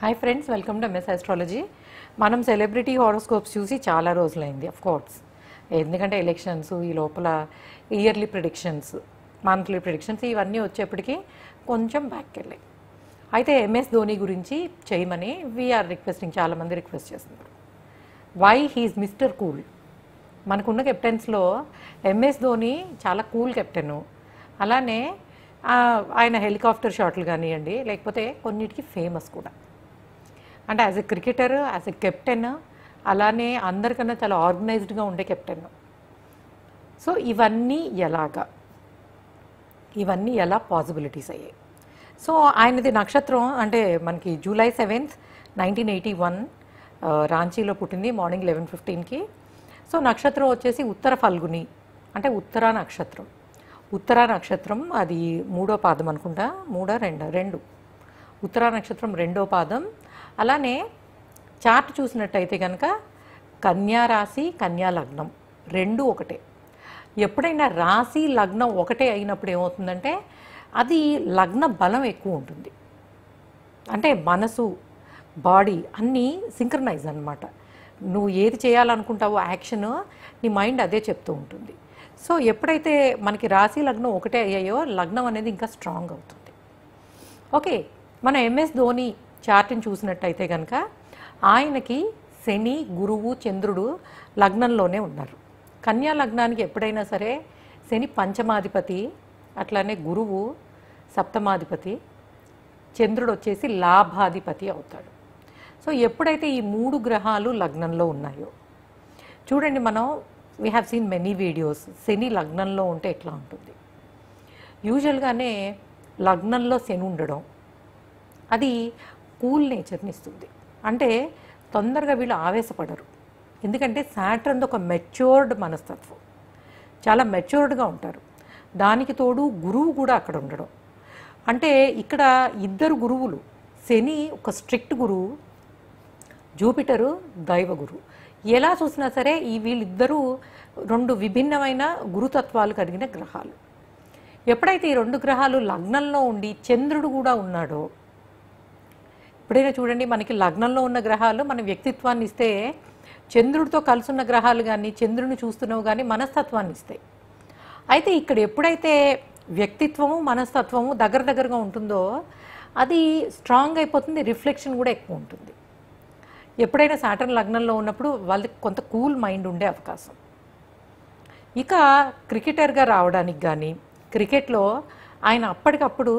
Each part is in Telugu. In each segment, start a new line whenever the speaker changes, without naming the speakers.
Hi friends, welcome to MS astrology. మనం సెలబ్రిటీ హారోస్కోప్స్ చూసి చాలా రోజులైంది ఆఫ్ కోర్స్. ఎందుకంటే ఎలక్షన్స్, ఈ లోపల ఇయర్లీ ప్రిడిక్షన్స్, మంత్లీ ప్రిడిక్షన్స్ ఇవన్నీ వచ్చేప్పటికి కొంచెం బ్యాక్ వెళ్ళాయి. అయితే ఎంఎస్ ధోని గురించి చేయమని వీఆర్ రిక్వెస్టింగ్, చాలామంది రిక్వెస్ట్ చేస్తున్నారు. Why he is mister cool. మనకున్న కెప్టెన్స్లో ఎంఎస్ ధోని చాలా కూల్ కెప్టెను. అలానే ఆయన హెలికాప్టర్ షాట్లు కానివ్వండి, లేకపోతే కొన్నిటికి ఫేమస్ కూడా. అంటే as a cricketer, as a captain, అలానే అందరికన్నా చాలా ఆర్గనైజ్డ్గా ఉండే కెప్టెన్. సో ఇవన్నీ ఎలా పాసిబిలిటీస్ అయ్యాయి? సో ఆయనది నక్షత్రం అంటే మనకి July 7th, 1981 రాంచీలో పుట్టింది, మార్నింగ్ 11:15కి. సో నక్షత్రం వచ్చేసి ఉత్తర ఫల్గుని, అంటే ఉత్తరా నక్షత్రం. ఉత్తరా నక్షత్రం అది 3వ పాదం అనుకుంటా, 2 ఉత్తరా నక్షత్రం 2వ పాదం. అలానే చార్ట్ చూసినట్టయితే కనుక కన్యా రాశి, కన్యా లగ్నం రెండు ఒకటే. ఎప్పుడైనా రాశి లగ్నం ఒకటే అయినప్పుడు ఏమవుతుందంటే అది లగ్న బలం ఎక్కువ ఉంటుంది. అంటే మనసు, బాడీ అన్నీ సింక్రనైజ్ అన్నమాట. నువ్వు ఏది చేయాలనుకుంటావో యాక్షన్, నీ మైండ్ అదే చెప్తూ ఉంటుంది. సో ఎప్పుడైతే మనకి రాశి లగ్నం ఒకటే అయ్యాయో లగ్నం అనేది ఇంకా స్ట్రాంగ్ అవుతుంది. ఓకే, మన ఎంఎస్ ధోని చార్ట్ని చూసినట్టయితే కనుక ఆయనకి శని, గురువు, చంద్రుడు లగ్నంలోనే ఉన్నారు. కన్యా లగ్నానికి ఎప్పుడైనా సరే శని పంచమాధిపతి, అట్లానే గురువు సప్తమాధిపతి, చంద్రుడు వచ్చేసి లాభాధిపతి అవుతాడు. సో ఎప్పుడైతే ఈ 3 గ్రహాలు లగ్నంలో ఉన్నాయో చూడండి, మనం we have seen many videos. Shani లగ్నంలో ఉంటే ఎట్లా ఉంటుంది? యూజువల్గానే లగ్నంలో శని ఉండడం అది కూల్ నేచర్ని ఇస్తుంది. అంటే తొందరగా వీళ్ళు ఆవేశపడరు. ఎందుకంటే సాటర్న్ ఒక మెచ్యూర్డ్ మనస్తత్వం, చాలా మెచ్యూర్డ్గా ఉంటారు. దానికి తోడు గురువు కూడా అక్కడ ఉండడం. అంటే ఇక్కడ ఇద్దరు గురువులు, శని ఒక స్ట్రిక్ట్ గురువు, జూపిటరు దైవ గురువు. ఎలా చూసినా సరే ఈ వీళ్ళిద్దరూ 2 విభిన్నమైన గురుతత్వాలు కలిగిన గ్రహాలు. ఎప్పుడైతే ఈ 2 గ్రహాలు లగ్నంలో ఉండి చంద్రుడు కూడా ఉన్నాడో, ఎప్పుడైనా చూడండి మనకి లగ్నంలో ఉన్న గ్రహాలు మన వ్యక్తిత్వాన్ని ఇస్తే, చంద్రుడితో కలుసున్న గ్రహాలు కానీ చంద్రుడిని చూస్తున్నావు కానీ మనస్తత్వాన్ని ఇస్తాయి. అయితే ఇక్కడ ఎప్పుడైతే వ్యక్తిత్వము మనస్తత్వము దగ్గరగా ఉంటుందో అది స్ట్రాంగ్ అయిపోతుంది, రిఫ్లెక్షన్ కూడా ఎక్కువ ఉంటుంది. ఎప్పుడైనా సాటర్న్ లగ్నంలో ఉన్నప్పుడు వాళ్ళకి కొంత కూల్ మైండ్ ఉండే అవకాశం. ఇక క్రికెటర్గా రావడానికి కానీ, క్రికెట్లో ఆయన అప్పటికప్పుడు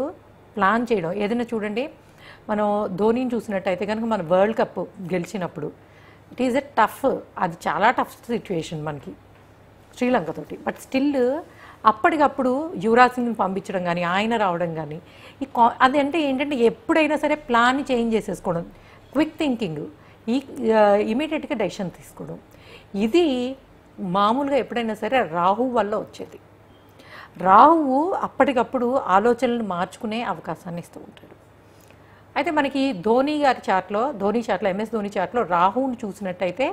ప్లాన్ చేయడం. ఏదైనా చూడండి, మనం ధోనిని చూసినట్టయితే కనుక మన వరల్డ్ కప్ గెలిచినప్పుడు ఇట్ ఈజ్ ఎ టఫ్, అది చాలా టఫ్ సిచ్యువేషన్ మనకి శ్రీలంకతోటి. బట్ స్టిల్ అప్పటికప్పుడు యువరాజ్ సింగ్ని పంపించడం కానీ, ఆయన రావడం కానీ, అది అంటే ఏంటంటే ఎప్పుడైనా సరే ప్లాన్ చేంజ్ చేసేసుకోవడం, క్విక్ థింకింగ్, ఇమీడియట్గా డెసిషన్ తీసుకోవడం. ఇది మామూలుగా ఎప్పుడైనా సరే రాహువు వల్ల వచ్చేది. రాహువు అప్పటికప్పుడు ఆలోచనలు మార్చుకునే అవకాశాన్ని ఇస్తూ ఉంటాడు. అయితే మనకి ధోని గారి చార్ట్లో, ఎంఎస్ ధోని చార్ట్లో రాహువుని చూసినట్టయితే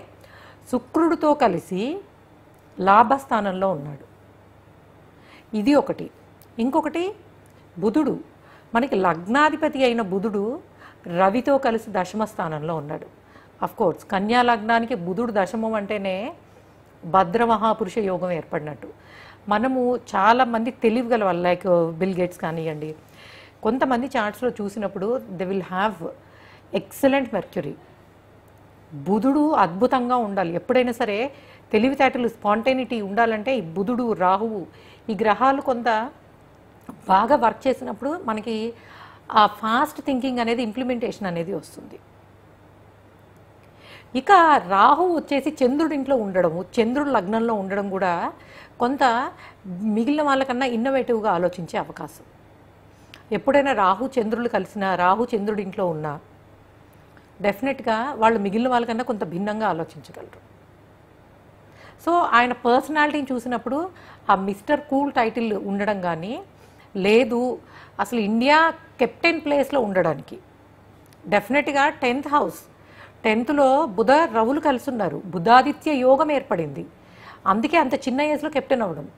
శుక్రుడితో కలిసి లాభస్థానంలో ఉన్నాడు. ఇది ఒకటి. ఇంకొకటి బుధుడు, మనకి లగ్నాధిపతి అయిన బుధుడు రవితో కలిసి దశమ స్థానంలో ఉన్నాడు. అఫ్కోర్స్ కన్యా లగ్నానికి బుధుడు దశమం అంటేనే భద్ర మహాపురుష యోగం ఏర్పడినట్టు. మనము చాలామంది తెలివిగల వాళ్ళు, లైక్ బిల్ గేట్స్ కానివ్వండి, కొంతమంది చార్ట్స్లో చూసినప్పుడు they will have excellent mercury. బుధుడు అద్భుతంగా ఉండాలి. ఎప్పుడైనా సరే తెలివితేటలు, స్పాంటేనిటీ ఉండాలంటే ఈ బుధుడు, రాహువు ఈ గ్రహాలు కొంత బాగా వర్క్ చేసినప్పుడు మనకి ఆ ఫాస్ట్ థింకింగ్ అనేది, ఇంప్లిమెంటేషన్ అనేది వస్తుంది. ఇక రాహు వచ్చేసి చంద్రుడి ఇంట్లో ఉండడము, చంద్రుడు లగ్నంలో ఉండడం కూడా కొంత మిగిలిన వాళ్ళకన్నా ఇన్నోవేటివ్గా ఆలోచించే అవకాశం. ఎప్పుడైనా రాహు చంద్రులు కలిసినా, రాహు చంద్రుడి ఇంట్లో ఉన్నా డెఫినెట్గా వాళ్ళు మిగిలిన వాళ్ళకన్నా కొంత భిన్నంగా ఆలోచించగలరు. సో ఆయన పర్సనాలిటీని చూసినప్పుడు ఆ మిస్టర్ కూల్ టైటిల్ ఉండడం కానీ, లేదు అసలు ఇండియా కెప్టెన్ ప్లేస్లో ఉండడానికి డెఫినెట్గా 10th హౌస్, 10thలో బుధ రవులు కలిసి ఉన్నారు, బుధాదిత్య యోగం ఏర్పడింది. అందుకే అంత చిన్న ఏజ్లో కెప్టెన్ అవ్వడం.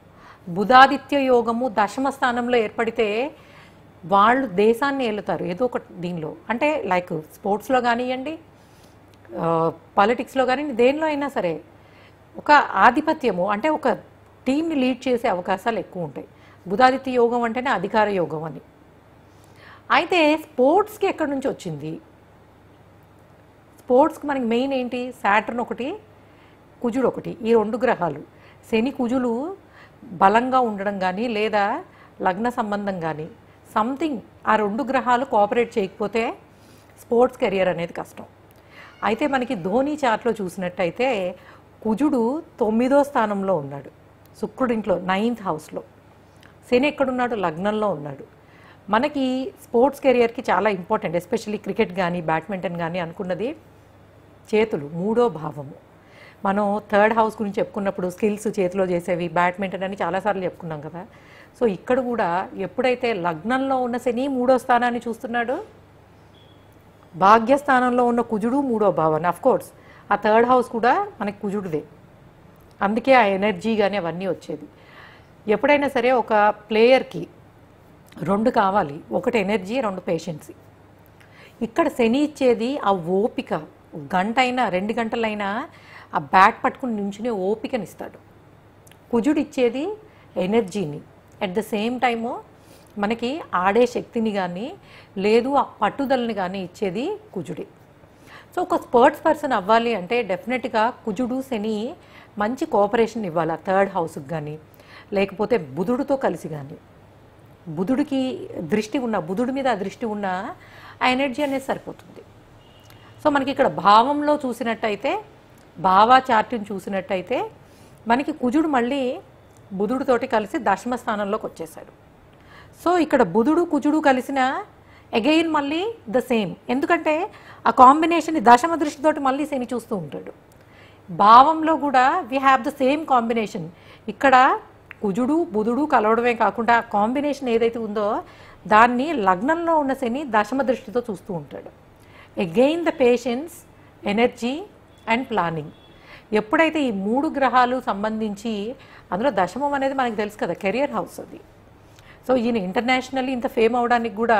బుధాదిత్య యోగము దశమ స్థానంలో ఏర్పడితే వాళ్ళు దేశాన్ని ఏలుతారు ఏదో ఒక దీనిలో, అంటే లైక్ స్పోర్ట్స్లో కానివ్వండి, పాలిటిక్స్లో కానివ్వండి, దేనిలో అయినా సరే ఒక ఆధిపత్యము, అంటే ఒక టీంని లీడ్ చేసే అవకాశాలు ఎక్కువ ఉంటాయి. బుధాదిత్య యోగం అంటేనే అధికార యోగం అని. అయితే స్పోర్ట్స్కి ఎక్కడి నుంచి వచ్చింది? స్పోర్ట్స్కి మనకి మెయిన్ ఏంటి? సాటర్న్ ఒకటి, కుజుడు ఒకటి, ఈ 2 గ్రహాలు. శని కుజులు బలంగా ఉండడం కానీ లేదా లగ్న సంబంధం కానీ సంథింగ్ ఆ 2 గ్రహాలు కోఆపరేట్ చేయకపోతే స్పోర్ట్స్ కెరియర్ అనేది కష్టం. అయితే మనకి ధోని చార్ట్లో చూసినట్టయితే కుజుడు 9వ స్థానంలో ఉన్నాడు, శుక్రుడింట్లో 9th హౌస్లో. శని ఎక్కడున్నాడు? లగ్నంలో ఉన్నాడు. మనకి స్పోర్ట్స్ కెరియర్కి చాలా ఇంపార్టెంట్, ఎస్పెషల్లీ క్రికెట్ కానీ బ్యాడ్మింటన్ కానీ అనుకున్నది చేతులు, 3వ భావము. మనం 3rd హౌస్ గురించి చెప్పుకున్నప్పుడు స్కిల్స్ చేతిలో చేసేవి, బ్యాడ్మింటన్ అని చాలాసార్లు చెప్పుకున్నాం కదా. సో ఇక్కడ కూడా ఎప్పుడైతే లగ్నంలో ఉన్న శని 3వ స్థానాన్ని చూస్తున్నాడు, భాగ్యస్థానంలో ఉన్న కుజుడు 3వ భావాన్ని, అఫ్కోర్స్ ఆ 3rd హౌస్ కూడా మనకి కుజుడుదే, అందుకే ఆ ఎనర్జీ కానీ అవన్నీ వచ్చేది. ఎప్పుడైనా సరే ఒక ప్లేయర్కి 2 కావాలి, ఒకటి ఎనర్జీ, 2 పేషెన్సీ. ఇక్కడ శని ఇచ్చేది ఆ ఓపిక, గంట అయినా 2 గంటలైనా ఆ బ్యాట్ పట్టుకుని నించునే ఓపికనిస్తాడు. కుజుడు ఇచ్చేది ఎనర్జీని, అట్ ద సేమ్ టైము మనకి ఆడే శక్తిని కానీ లేదు ఆ పట్టుదలని కానీ ఇచ్చేది కుజుడే. సో ఒక స్పోర్ట్స్ పర్సన్ అవ్వాలి అంటే డెఫినెట్గా కుజుడు శని మంచి కోఆపరేషన్ ఇవ్వాలి ఆ 3rd హౌస్కి కానీ, లేకపోతే బుధుడితో కలిసి కానీ. బుధుడికి దృష్టి ఉన్న, బుధుడి మీద దృష్టి ఉన్న ఆ ఎనర్జీ అనేది సరిపోతుంది. సో మనకి ఇక్కడ భావంలో చూసినట్టయితే, భావ చార్ట్ని చూసినట్టయితే మనకి కుజుడు మళ్ళీ బుధుడితోటి కలిసి 10వ స్థానంలోకి వచ్చేసాడు. సో ఇక్కడ బుధుడు కుజుడు కలిసిన అగైన్ మళ్ళీ ద సేమ్, ఎందుకంటే ఆ కాంబినేషన్ని 10వ దృష్టితోటి మళ్ళీ శని చూస్తూ ఉంటాడు. భావంలో కూడా we have the same combination. ఇక్కడ కుజుడు బుధుడు కలవడమే కాకుండా కాంబినేషన్ ఏదైతే ఉందో దాన్ని లగ్నంలో ఉన్న శని 10వ దృష్టితో చూస్తూ ఉంటాడు. Again the patience, energy and planning. ఎప్పుడైతే ఈ 3 గ్రహాలు సంబంధించి, అందులో 10వం అనేది మనకు తెలుసు కదా, కెరియర్ హౌస్ అది. సో ఈయన ఇంటర్నేషనల్లీ ఇంత ఫేమ్ అవడానికి కూడా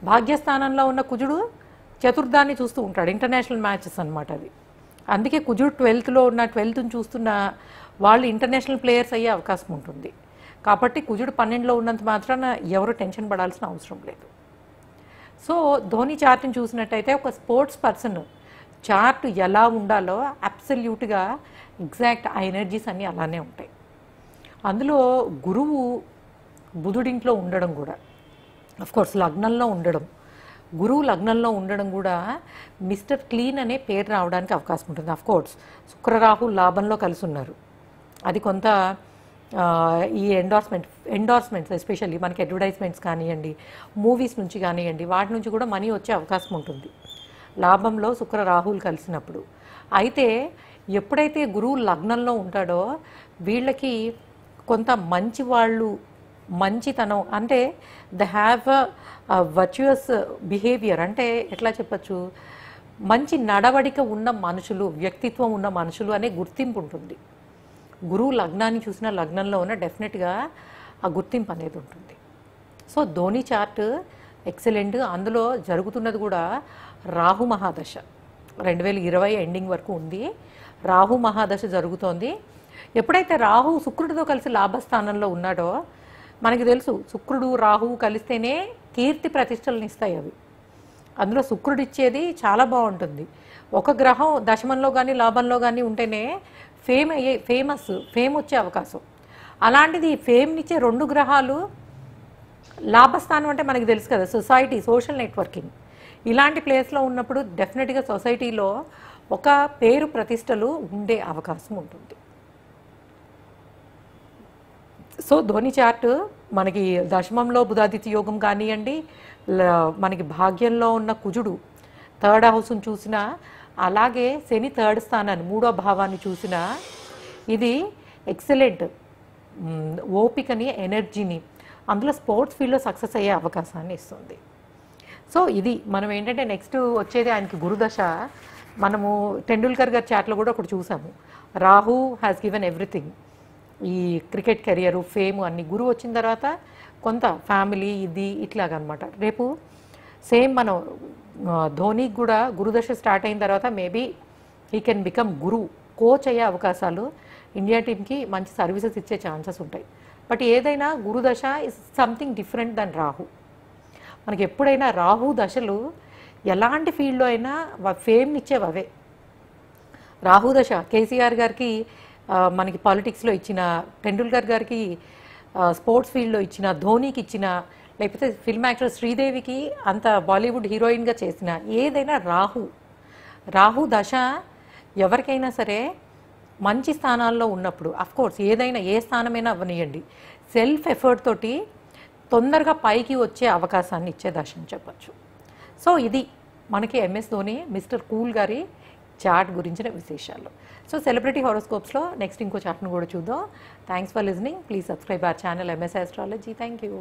భాగ్యస్థానంలో ఉన్న కుజుడు 4థాన్ని చూస్తూ ఉంటాడు, ఇంటర్నేషనల్ మ్యాచెస్ అనమాట అది. అందుకే కుజుడు 12థ్లో ఉన్న 12థ్ని చూస్తున్న వాళ్ళు ఇంటర్నేషనల్ ప్లేయర్స్ అయ్యే అవకాశం ఉంటుంది. కాబట్టి కుజుడు 12లో ఉన్నంత మాత్రాన ఎవరు టెన్షన్ పడాల్సిన అవసరం లేదు. సో ధోని చార్ట్ని చూసినట్టయితే ఒక స్పోర్ట్స్ పర్సన్ చార్ట్ ఎలా ఉండాలో అబ్సల్యూట్గా ఎగ్జాక్ట్ ఆ ఎనర్జీస్ అన్నీ అలానే ఉంటాయి. అందులో గురువు బుధుడింట్లో ఉండడం కూడా, అఫ్కోర్స్ లగ్నంలో ఉండడం, గురువు లగ్నంలో ఉండడం కూడా మిస్టర్ క్లీన్ అనే పేరు రావడానికి అవకాశం ఉంటుంది. అఫ్కోర్స్ శుక్రరాహు లాభంలో కలిసి ఉన్నారు, అది కొంత ఈ ఎండార్స్మెంట్స్ ఎస్పెషల్లీ మనకి అడ్వర్టైజ్మెంట్స్ కానివ్వండి, మూవీస్ నుంచి కానివ్వండి, వాటి నుంచి కూడా మనీ వచ్చే అవకాశం ఉంటుంది లాభంలో శుక్ర రాహులు కలిసినప్పుడు. అయితే ఎప్పుడైతే గురువు లగ్నంలో ఉంటాడో వీళ్ళకి కొంత మంచి వాళ్ళు, మంచితనం, అంటే ద హ్యావ్ వర్చువస్ బిహేవియర్, అంటే ఎట్లా చెప్పచ్చు, మంచి నడవడిక ఉన్న మనుషులు, వ్యక్తిత్వం ఉన్న మనుషులు అనే గుర్తింపు ఉంటుంది. గురువు లగ్నాన్ని చూసిన లగ్నంలో ఉన్న డెఫినెట్గా ఆ గుర్తింపు అనేది ఉంటుంది. So Dhoni chart excellent. అందులో జరుగుతున్నది కూడా రాహు మహాదశ 2020 ఎండింగ్ వరకు ఉంది. రాహు మహాదశ జరుగుతోంది. ఎప్పుడైతే రాహు శుక్రుడితో కలిసి లాభస్థానంలో ఉన్నాడో మనకి తెలుసు, శుక్రుడు రాహువు కలిస్తేనే కీర్తి ప్రతిష్టలను ఇస్తాయి అవి. అందులో శుక్రుడు ఇచ్చేది చాలా బాగుంటుంది. ఒక గ్రహం దశమంలో కానీ లాభంలో కానీ ఉంటేనే ఫేమ్ వచ్చే అవకాశం. అలాంటిది ఫేమ్నిచ్చే 2 గ్రహాలు లాభస్థానం అంటే మనకి తెలుసు కదా, సొసైటీ, సోషల్ నెట్వర్కింగ్, ఇలాంటి ప్లేస్లో ఉన్నప్పుడు డెఫినెట్గా సొసైటీలో ఒక పేరు ప్రతిష్టలు ఉండే అవకాశం ఉంటుంది. సో ధోని చార్ట్ మనకి దశమంలో బుధాదిత్య యోగం కానివ్వండి, మనకి భాగ్యంలో ఉన్న కుజుడు 3rd హౌస్ని చూసినా, అలాగే శని 3rd స్థానాన్ని 3వ భావాన్ని చూసినా, ఇది ఎక్సలెంట్ ఓపికని, ఎనర్జీని, అందులో స్పోర్ట్స్ ఫీల్డ్లో సక్సెస్ అయ్యే అవకాశాన్ని ఇస్తుంది. సో ఇది మనం ఏంటంటే నెక్స్ట్ వచ్చేది ఆయనకి గురుదశ. మనము టెండూల్కర్ గారి చాట్లో కూడా ఒకటి చూసాము, రాహు హ్యాస్ గివెన్ ఎవ్రీథింగ్, ఈ క్రికెట్ కెరియరు ఫేమ్ అన్ని గురువు వచ్చిన తర్వాత కొంత ఫ్యామిలీ ఇది ఇట్లాగనమాట. రేపు సేమ్ మనం ధోనికి కూడా గురుదశ స్టార్ట్ అయిన తర్వాత maybe he can become Guru, coach అయ్యే అవకాశాలు, ఇండియా టీంకి మంచి సర్వీసెస్ ఇచ్చే ఛాన్సెస్ ఉంటాయి. బట్ ఏదైనా గురుదశ is something different than Rahu. మనకి ఎప్పుడైనా రాహు దశలు ఎలాంటి ఫీల్డ్లో అయినా ఫేమ్ని ఇచ్చేవి అవే. రాహు దశ కేసీఆర్ గారికి మనకి పాలిటిక్స్లో ఇచ్చిన, టెండూల్కర్ గారికి స్పోర్ట్స్ ఫీల్డ్లో ఇచ్చిన, ధోనికి ఇచ్చిన, లేకపోతే ఫిల్మ్ యాక్టర్ శ్రీదేవికి అంత బాలీవుడ్ హీరోయిన్గా చేసిన, ఏదైనా రాహు దశ ఎవరికైనా సరే మంచి స్థానాల్లో ఉన్నప్పుడు, అఫ్కోర్స్ ఏదైనా ఏ స్థానమైనా అవ్వనియండి, సెల్ఫ్ ఎఫర్ట్ తోటి తొందరగా పైకి వచ్చే అవకాశాన్ని ఇచ్చే దశ అని చెప్పచ్చు. సో ఇది మనకి ఎంఎస్ ధోని మిస్టర్ కూల్ గారి చార్ట్ గురించిన విశేషాలు. సో సెలబ్రిటీ హారోస్కోప్స్లో నెక్స్ట్ ఇంకో చార్ట్ను కూడా చూద్దాం. Thanks for listening. Please subscribe our channel MS astrology. Thank you.